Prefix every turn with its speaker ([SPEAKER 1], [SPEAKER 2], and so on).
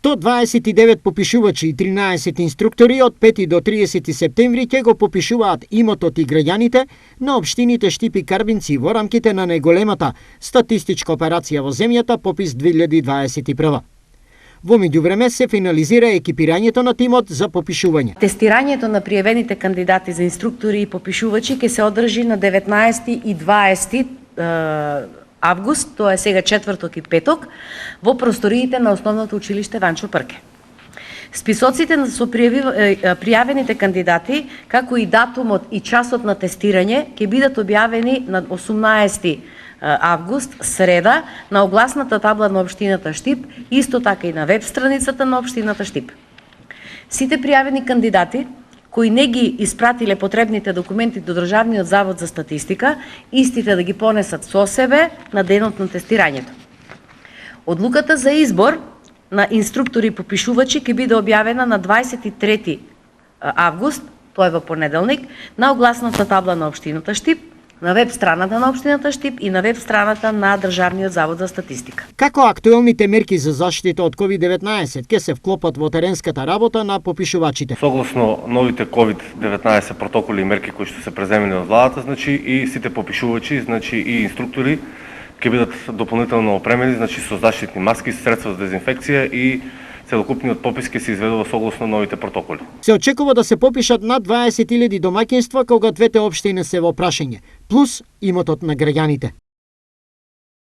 [SPEAKER 1] 129 попишувачи и 13 инструктори од 5 до 30 септември ќе го попишуваат имотот и граѓаните на општините Штип и Карбинци во рамките на најголемата статистичка операција во земјата Попис 2021. Во меѓувреме се финализира екипирањето на тимот за попишување.
[SPEAKER 2] Тестирањето на пријавените кандидати за инструктори и попишувачи ќе се одржи на 19 и 20 август, тоа е сега четврток и петок, во просториите на Основното училиште Ванчо Прке. Списоците со пријавените кандидати, како и датумот и часот на тестирање, ќе бидат објавени на 18 август, среда, на огласната табла на општината Штип, исто така и на веб страницата на општината Штип. Сите пријавени кандидати кои не ги испратиле потребните документи до Државниот завод за статистика, истите да ги понесат со себе на денот на тестирањето. Одлуката за избор на инструктори и попишувачи ќе биде објавена на 23 август, тоа е во понеделник, на огласната табла на општината Штип, на веб страната на општината Штип и на веб страната на Државниот завод за статистика.
[SPEAKER 1] Како актуелните мерки за заштита од COVID-19 ќе се вклопат во теренската работа на попишувачите?
[SPEAKER 3] Согласно новите COVID-19 протоколи и мерки кои што се преземени од владата, значи и сите попишувачи, значи и инструктори ќе бидат дополнително опремени, значи со заштитни маски, средства за дезинфекција и целокупниот попис ќе се изведува согласно новите протоколи.
[SPEAKER 1] Се очекува да се попишат над 20.000 домаќинства кога двете општини се во прашање, плюс имотот на граѓаните.